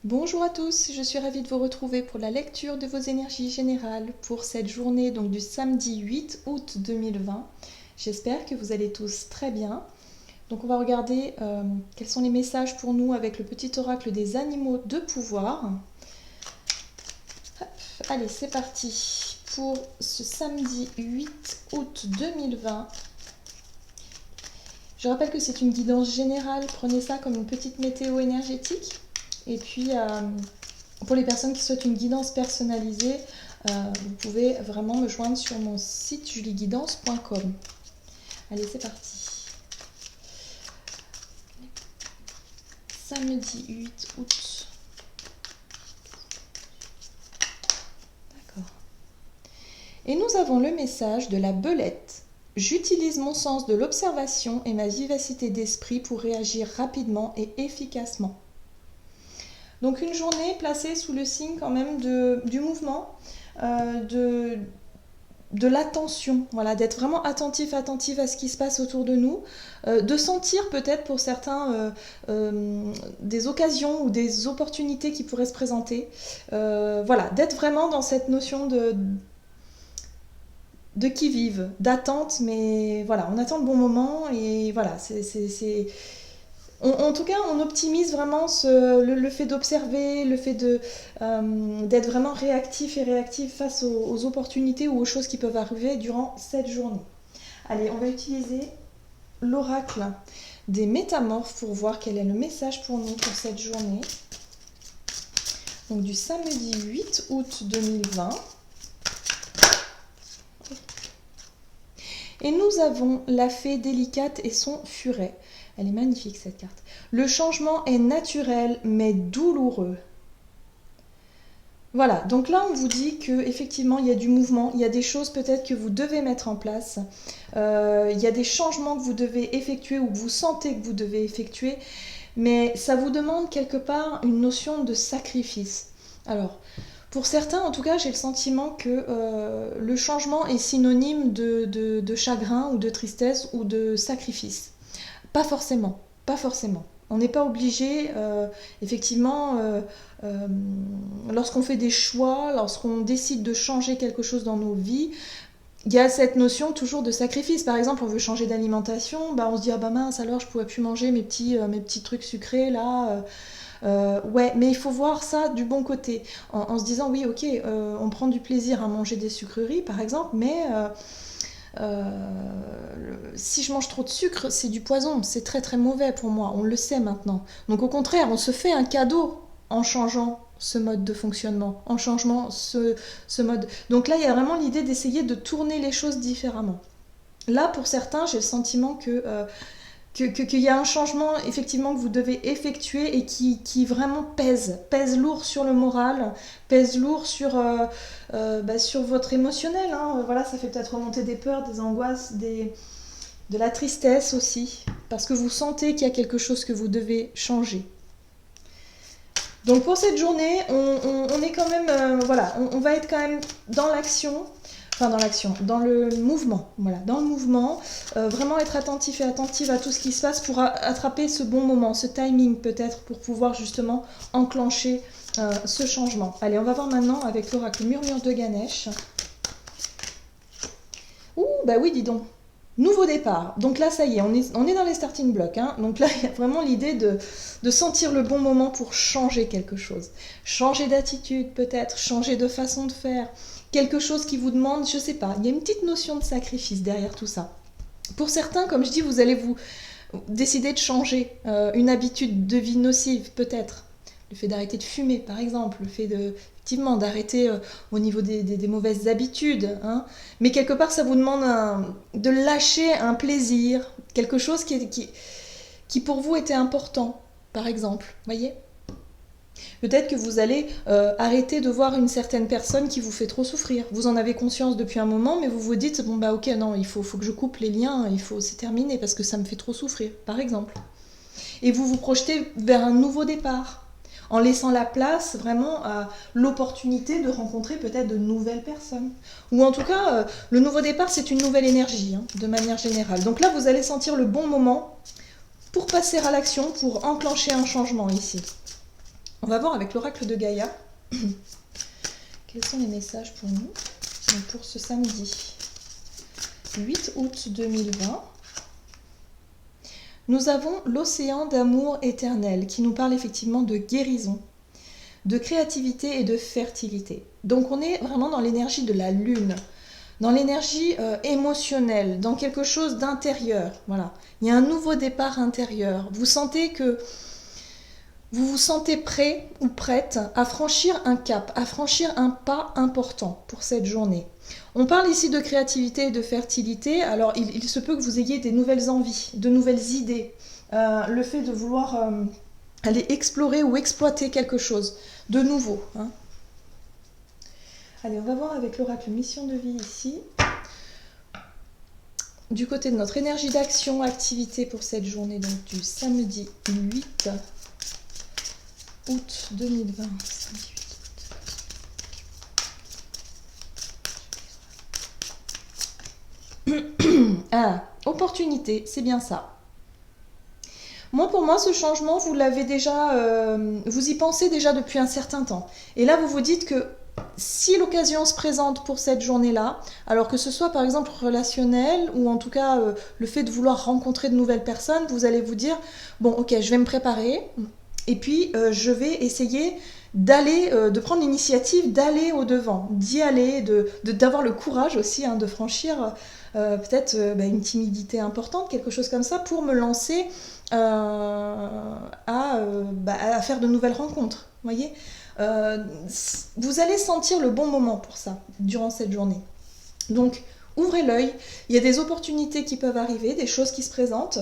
Bonjour à tous, je suis ravie de vous retrouver pour la lecture de vos énergies générales pour cette journée donc du samedi 8 août 2020. J'espère que vous allez tous très bien. Donc on va regarder quels sont les messages pour nous avec le petit oracle des animaux de pouvoir. Hop, allez, c'est parti pour ce samedi 8 août 2020. Je rappelle que c'est une guidance générale, prenez ça comme une petite météo énergétique. Et puis, pour les personnes qui souhaitent une guidance personnalisée, vous pouvez vraiment me joindre sur mon site julieguidance.com. Allez, c'est parti. Samedi 8 août. D'accord. Et nous avons le message de la belette. J'utilise mon sens de l'observation et ma vivacité d'esprit pour réagir rapidement et efficacement. Donc une journée placée sous le signe quand même du mouvement, de l'attention, voilà, d'être vraiment attentive à ce qui se passe autour de nous, de sentir peut-être pour certains des occasions ou des opportunités qui pourraient se présenter, voilà, d'être vraiment dans cette notion de qui-vive, d'attente, mais voilà, on attend le bon moment et voilà, en tout cas, on optimise vraiment le fait d'observer, le fait d'être vraiment réactif et réactive face aux opportunités ou aux choses qui peuvent arriver durant cette journée. Allez, on va utiliser l'oracle des métamorphes pour voir quel est le message pour nous pour cette journée. Donc du samedi 8 août 2020. Et nous avons la fée délicate et son furet. Elle est magnifique cette carte. Le changement est naturel mais douloureux. Voilà, donc là on vous dit qu'effectivement il y a du mouvement, il y a des choses peut-être que vous devez mettre en place, il y a des changements que vous devez effectuer ou que vous sentez que vous devez effectuer, mais ça vous demande quelque part une notion de sacrifice. Alors, pour certains, en tout cas, j'ai le sentiment que le changement est synonyme de chagrin ou de tristesse ou de sacrifice. Pas forcément, pas forcément. On n'est pas obligé, effectivement, lorsqu'on fait des choix, lorsqu'on décide de changer quelque chose dans nos vies, il y a cette notion toujours de sacrifice. Par exemple, on veut changer d'alimentation, bah on se dit ah bah mince alors je pourrais plus manger mes petits trucs sucrés là. Ouais, mais il faut voir ça du bon côté, en se disant oui, ok, on prend du plaisir à manger des sucreries par exemple, mais si je mange trop de sucre, c'est du poison, c'est très très mauvais pour moi, on le sait maintenant. Donc au contraire, on se fait un cadeau en changeant ce mode de fonctionnement, en changeant ce mode. Donc là, il y a vraiment l'idée d'essayer de tourner les choses différemment. Là, pour certains, j'ai le sentiment qu'il y a un changement effectivement que vous devez effectuer et qui vraiment pèse lourd sur le moral, pèse lourd sur votre émotionnel. Hein. Voilà, ça fait peut-être remonter des peurs, des angoisses, de la tristesse aussi, parce que vous sentez qu'il y a quelque chose que vous devez changer. Donc pour cette journée, on est quand même, voilà, on va être quand même dans l'action. Enfin, dans le mouvement, voilà, dans le mouvement, vraiment être attentif et attentive à tout ce qui se passe pour attraper ce bon moment, ce timing peut-être pour pouvoir justement enclencher ce changement. Allez, on va voir maintenant avec l'oracle Murmure de Ganesh. Ouh, bah oui, dis donc. Nouveau départ. Donc là, ça y est, on est dans les starting blocks. Hein. Donc là, il y a vraiment l'idée de sentir le bon moment pour changer quelque chose. Changer d'attitude peut-être, changer de façon de faire. Quelque chose qui vous demande, je sais pas, il y a une petite notion de sacrifice derrière tout ça. Pour certains, comme je dis, vous allez vous décider de changer une habitude de vie nocive peut-être. Le fait d'arrêter de fumer, par exemple, le fait effectivement d'arrêter au niveau des mauvaises habitudes. Hein. Mais quelque part, ça vous demande de lâcher un plaisir, quelque chose qui pour vous était important, par exemple. Voyez ? Peut-être que vous allez arrêter de voir une certaine personne qui vous fait trop souffrir. Vous en avez conscience depuis un moment, mais vous vous dites, bon bah ok, non, il faut que je coupe les liens, c'est terminé parce que ça me fait trop souffrir, par exemple. Et vous vous projetez vers un nouveau départ, en laissant la place vraiment à l'opportunité de rencontrer peut-être de nouvelles personnes. Ou en tout cas, le nouveau départ, c'est une nouvelle énergie, hein, de manière générale. Donc là, vous allez sentir le bon moment pour passer à l'action, pour enclencher un changement ici. On va voir avec l'oracle de Gaïa. Quels sont les messages pour nous? Donc pour ce samedi 8 août 2020, nous avons l'océan d'amour éternel qui nous parle effectivement de guérison, de créativité et de fertilité. Donc on est vraiment dans l'énergie de la lune, dans l'énergie émotionnelle, dans quelque chose d'intérieur. Voilà. Il y a un nouveau départ intérieur. Vous sentez que vous vous sentez prêt ou prête à franchir un cap, à franchir un pas important pour cette journée. On parle ici de créativité et de fertilité, alors il se peut que vous ayez des nouvelles envies, de nouvelles idées, le fait de vouloir aller explorer ou exploiter quelque chose de nouveau. Hein. Allez, on va voir avec l'oracle mission de vie ici. Du côté de notre énergie d'action, activité pour cette journée, donc du samedi 8 août 2020. Samedi 8 août. Ah, opportunité, c'est bien ça. Pour moi, ce changement, vous l'avez déjà, vous y pensez déjà depuis un certain temps. Et là, vous vous dites que si l'occasion se présente pour cette journée-là, alors que ce soit par exemple relationnel ou en tout cas le fait de vouloir rencontrer de nouvelles personnes, vous allez vous dire, bon ok, je vais me préparer et puis je vais essayer d'aller, de prendre l'initiative d'aller au-devant, d'y aller, d'avoir le courage aussi de franchir peut-être une timidité importante, quelque chose comme ça, pour me lancer à faire de nouvelles rencontres, voyez. Vous allez sentir le bon moment pour ça durant cette journée. Donc ouvrez l'œil, il y a des opportunités qui peuvent arriver, des choses qui se présentent.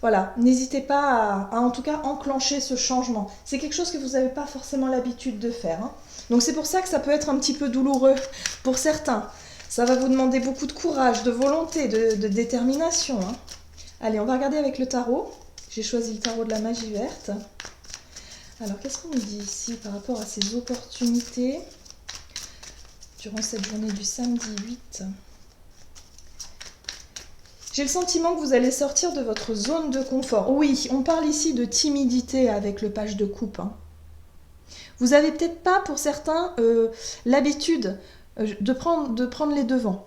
Voilà, n'hésitez pas à en tout cas enclencher ce changement. C'est quelque chose que vous n'avez pas forcément l'habitude de faire. Hein. Donc c'est pour ça que ça peut être un petit peu douloureux pour certains. Ça va vous demander beaucoup de courage, de volonté, de détermination. Hein. Allez, on va regarder avec le tarot. J'ai choisi le tarot de la magie verte. Alors, qu'est-ce qu'on nous dit ici par rapport à ces opportunités durant cette journée du samedi 8 ? J'ai le sentiment que vous allez sortir de votre zone de confort. Oui, on parle ici de timidité avec le page de coupe. Hein. Vous n'avez peut-être pas, pour certains, l'habitude de prendre les devants.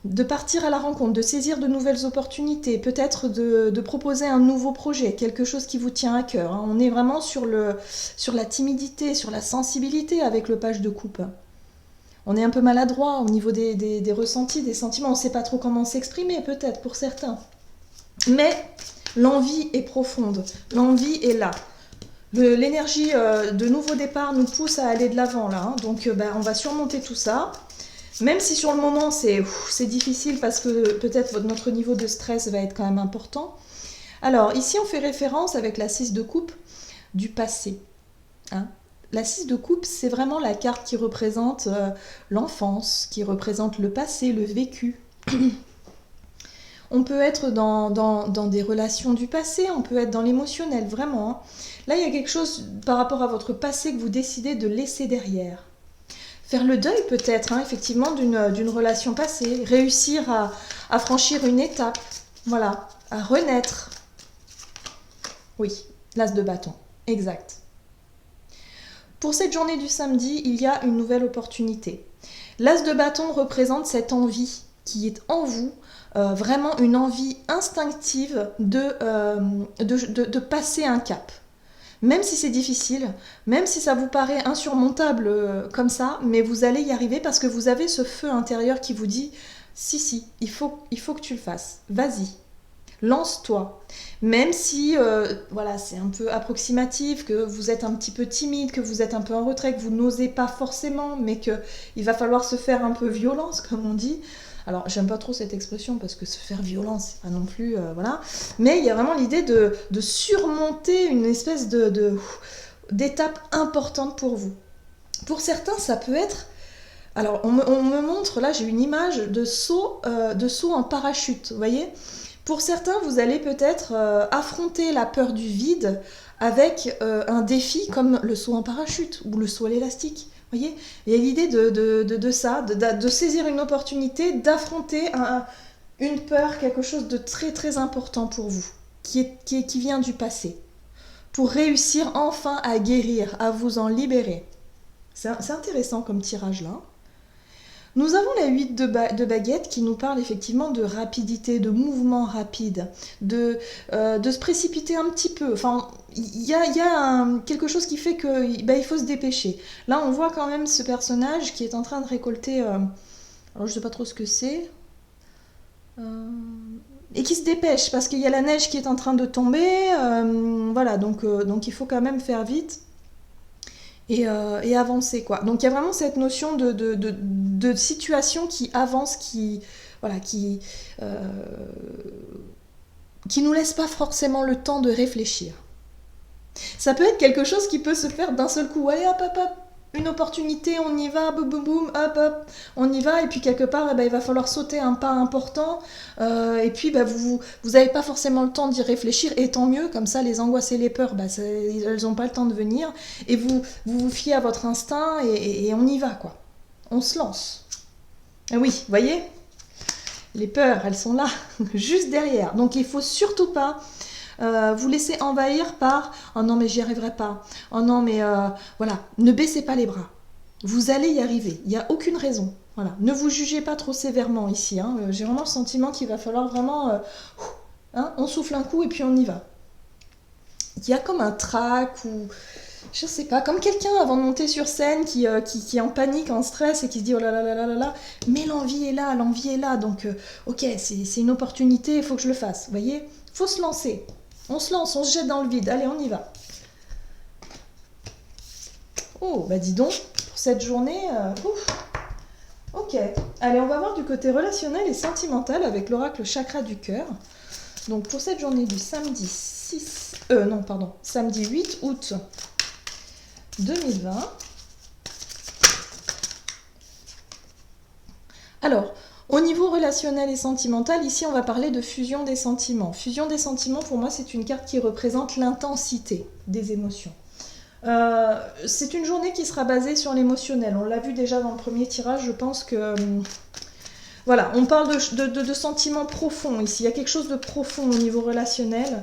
De partir à la rencontre, de saisir de nouvelles opportunités, peut-être de proposer un nouveau projet, quelque chose qui vous tient à cœur. Hein. On est vraiment sur la timidité, sur la sensibilité avec le page de coupe. On est un peu maladroit au niveau des ressentis, des sentiments. On ne sait pas trop comment s'exprimer, peut-être, pour certains. Mais l'envie est profonde, l'envie est là. L'énergie de nouveau départ nous pousse à aller de l'avant, là. Hein. Donc, on va surmonter tout ça. Même si sur le moment c'est difficile parce que peut-être notre niveau de stress va être quand même important. Alors ici on fait référence avec la 6 de coupe du passé. Hein. La 6 de coupe c'est vraiment la carte qui représente l'enfance, qui représente le passé, le vécu. On peut être dans des relations du passé, on peut être dans l'émotionnel, vraiment. Hein. Là il y a quelque chose par rapport à votre passé que vous décidez de laisser derrière. Faire le deuil peut-être, hein, effectivement, d'une relation passée, réussir à franchir une étape, voilà, à renaître. Oui, l'as de bâton, exact. Pour cette journée du samedi, il y a une nouvelle opportunité. L'as de bâton représente cette envie qui est en vous, vraiment une envie instinctive de passer un cap. Même si c'est difficile, même si ça vous paraît insurmontable comme ça, mais vous allez y arriver parce que vous avez ce feu intérieur qui vous dit « Si, il faut que tu le fasses, vas-y, lance-toi ». Même si c'est un peu approximatif, que vous êtes un petit peu timide, que vous êtes un peu en retrait, que vous n'osez pas forcément, mais qu'il va falloir se faire un peu violence, comme on dit. Alors, j'aime pas trop cette expression parce que se faire violence, c'est pas non plus... voilà. Mais il y a vraiment l'idée de surmonter une espèce d'étape importante pour vous. Pour certains, ça peut être... Alors, on me montre, là, j'ai une image de saut en parachute, vous voyez ? Pour certains, vous allez peut-être affronter la peur du vide avec un défi comme le saut en parachute ou le saut à l'élastique. Voyez, il y a l'idée de ça, de saisir une opportunité, d'affronter une peur, quelque chose de très très important pour vous, qui vient du passé. pour réussir enfin à guérir, à vous en libérer. C'est intéressant comme tirage là. Nous avons la 8 de baguette qui nous parle effectivement de rapidité, de mouvement rapide, de se précipiter un petit peu. Enfin, il y a quelque chose qui fait que il faut se dépêcher. Là, on voit quand même ce personnage qui est en train de récolter... alors, je ne sais pas trop ce que c'est. Et qui se dépêche parce qu'il y a la neige qui est en train de tomber. Voilà, donc il faut quand même faire vite. Et avancer quoi. Donc il y a vraiment cette notion de situation qui avance, qui nous laisse pas forcément le temps de réfléchir. Ça peut être quelque chose qui peut se faire d'un seul coup. Allez hop hop hop, une opportunité, on y va, boum boum boum, hop hop, on y va, et puis quelque part il va falloir sauter un pas important, et puis vous n'avez pas forcément le temps d'y réfléchir, et tant mieux, comme ça les angoisses et les peurs, elles n'ont pas le temps de venir, et vous fiez à votre instinct, et on y va quoi, on se lance. Et oui, vous voyez, les peurs, elles sont là, juste derrière, donc il faut surtout pas vous laissez envahir par « Oh non mais j'y arriverai pas »,« Oh non mais voilà », ne baissez pas les bras. Vous allez y arriver, il n'y a aucune raison. Voilà. Ne vous jugez pas trop sévèrement ici. Hein. J'ai vraiment le sentiment qu'il va falloir vraiment... on souffle un coup et puis on y va. Il y a comme un trac ou... Je sais pas, comme quelqu'un avant de monter sur scène qui est en panique, en stress et qui se dit « Oh là là là là là là », mais l'envie est là, donc ok, c'est une opportunité, il faut que je le fasse. Vous voyez, il faut se lancer. On se lance, on se jette dans le vide. Allez, on y va. Oh, dis donc, pour cette journée... Ok. Allez, on va voir du côté relationnel et sentimental avec l'oracle chakra du cœur. Donc, pour cette journée du samedi 8 août 2020. Alors... Au niveau relationnel et sentimental, ici on va parler de fusion des sentiments. Fusion des sentiments, pour moi, c'est une carte qui représente l'intensité des émotions. C'est une journée qui sera basée sur l'émotionnel. On l'a vu déjà dans le premier tirage, je pense que... voilà, on parle de sentiments profonds ici. Il y a quelque chose de profond au niveau relationnel.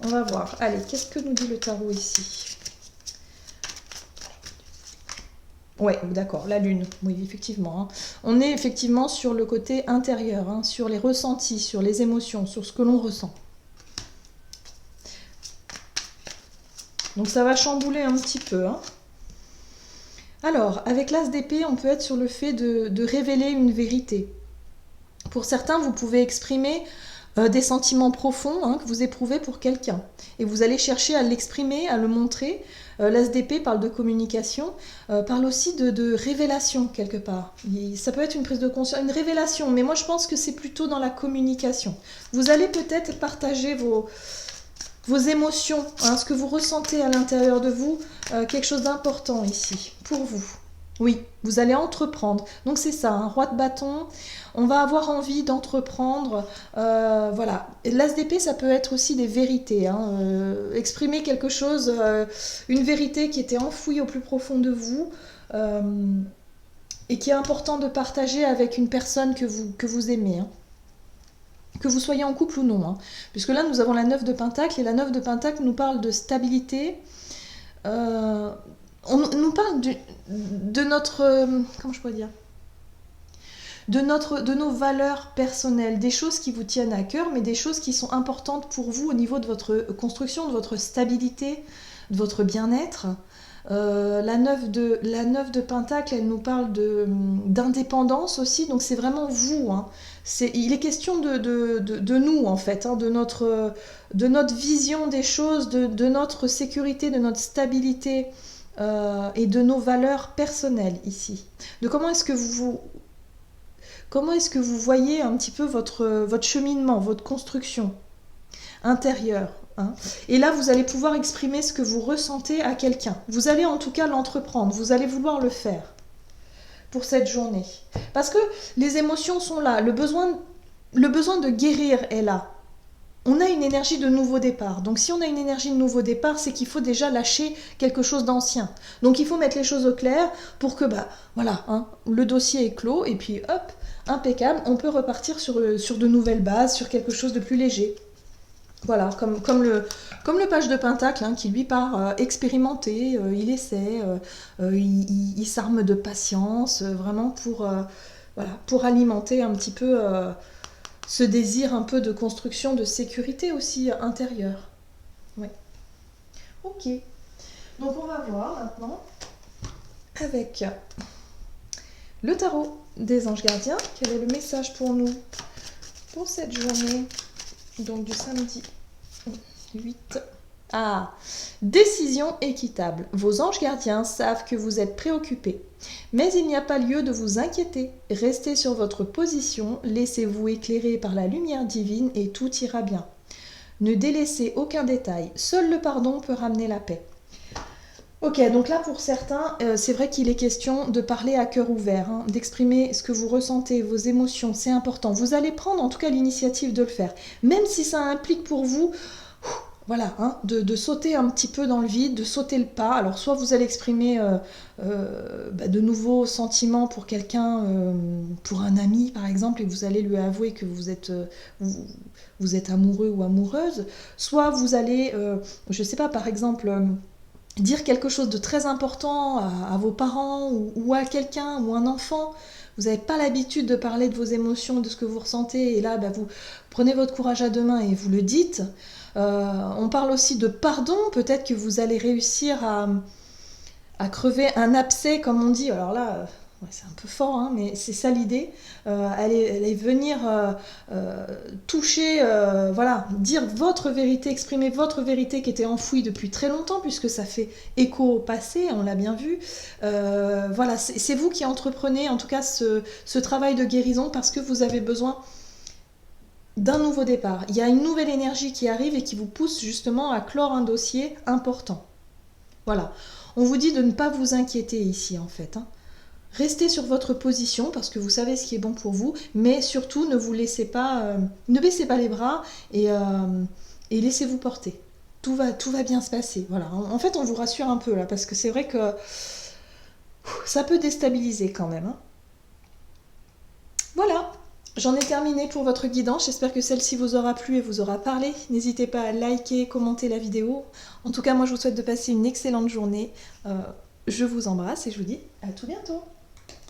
On va voir. Allez, qu'est-ce que nous dit le tarot ici ? Ouais, d'accord, la lune, oui, effectivement. Hein. On est effectivement sur le côté intérieur, hein, sur les ressentis, sur les émotions, sur ce que l'on ressent. Donc ça va chambouler un petit peu. Hein. Alors, avec l'as d'épée, on peut être sur le fait de révéler une vérité. Pour certains, vous pouvez exprimer des sentiments profonds hein, que vous éprouvez pour quelqu'un. Et vous allez chercher à l'exprimer, à le montrer. L'as d'épée parle de communication, parle aussi de révélation quelque part. Ça peut être une prise de conscience, une révélation, mais moi je pense que c'est plutôt dans la communication. Vous allez peut-être partager vos émotions, hein, ce que vous ressentez à l'intérieur de vous, quelque chose d'important ici, pour vous. Oui, vous allez entreprendre. Donc c'est ça, un roi de bâton. On va avoir envie d'entreprendre. Voilà. L'as d'épée, ça peut être aussi des vérités. Hein, exprimer quelque chose, une vérité qui était enfouie au plus profond de vous et qui est important de partager avec une personne que vous aimez. Hein. Que vous soyez en couple ou non. Hein. Puisque là, nous avons la 9 de Pentacle et la 9 de Pentacle nous parle de stabilité. On nous parle de notre... comment je pourrais dire ? De nos valeurs personnelles, des choses qui vous tiennent à cœur, mais des choses qui sont importantes pour vous au niveau de votre construction, de votre stabilité, de votre bien-être. La 9 de Pentacle, elle nous parle d'indépendance aussi, donc c'est vraiment vous. Hein. Il est question de nous, en fait, hein, de notre vision des choses, de notre sécurité, de notre stabilité et de nos valeurs personnelles ici. De comment est-ce que vous voyez un petit peu votre cheminement, votre construction intérieure. Hein. Et là, vous allez pouvoir exprimer ce que vous ressentez à quelqu'un. Vous allez en tout cas l'entreprendre, vous allez vouloir le faire pour cette journée. Parce que les émotions sont là, le besoin de guérir est là. On a une énergie de nouveau départ. Donc si on a une énergie de nouveau départ, c'est qu'il faut déjà lâcher quelque chose d'ancien. Donc il faut mettre les choses au clair pour que, voilà, hein, le dossier est clos et puis hop, impeccable, on peut repartir sur de nouvelles bases, sur quelque chose de plus léger. Voilà, comme le page de Pentacle, hein, qui lui part expérimenter, il essaie, il s'arme de patience, vraiment voilà, pour alimenter un petit peu ce désir un peu de construction, de sécurité aussi intérieure. Ouais. Ok, donc on va voir maintenant avec le tarot des anges gardiens, quel est le message pour nous pour cette journée, donc du samedi 8. Ah, décision équitable. Vos anges gardiens savent que vous êtes préoccupés. Mais il n'y a pas lieu de vous inquiéter. Restez sur votre position, laissez-vous éclairer par la lumière divine et tout ira bien. Ne délaissez aucun détail. Seul le pardon peut ramener la paix. Ok, donc là pour certains, c'est vrai qu'il est question de parler à cœur ouvert, hein, d'exprimer ce que vous ressentez, vos émotions, c'est important. Vous allez prendre en tout cas l'initiative de le faire. Même si ça implique pour vous voilà, hein, de sauter un petit peu dans le vide, de sauter le pas. Alors soit vous allez exprimer de nouveaux sentiments pour quelqu'un, pour un ami par exemple, et vous allez lui avouer que vous êtes amoureux ou amoureuse, soit vous allez, je sais pas, par exemple, dire quelque chose de très important à vos parents ou à quelqu'un ou un enfant. Vous n'avez pas l'habitude de parler de vos émotions, de ce que vous ressentez, et là vous prenez votre courage à deux mains et vous le dites. On parle aussi de pardon, peut-être que vous allez réussir à crever un abcès, comme on dit. Alors là, ouais, c'est un peu fort, hein, mais c'est ça l'idée. Allez venir toucher, voilà, dire votre vérité, exprimer votre vérité qui était enfouie depuis très longtemps, puisque ça fait écho au passé, on l'a bien vu. Voilà, c'est vous qui entreprenez en tout cas ce travail de guérison parce que vous avez besoin d'un nouveau départ. Il y a une nouvelle énergie qui arrive et qui vous pousse justement à clore un dossier important. Voilà. On vous dit de ne pas vous inquiéter ici en fait. Hein. Restez sur votre position parce que vous savez ce qui est bon pour vous, mais surtout ne vous laissez pas, ne baissez pas les bras et laissez-vous porter. Tout va bien se passer. Voilà. En fait, on vous rassure un peu là parce que c'est vrai que ça peut déstabiliser quand même. Hein. Voilà. J'en ai terminé pour votre guidance, j'espère que celle-ci vous aura plu et vous aura parlé. N'hésitez pas à liker, commenter la vidéo. En tout cas, moi je vous souhaite de passer une excellente journée. Je vous embrasse et je vous dis à tout bientôt.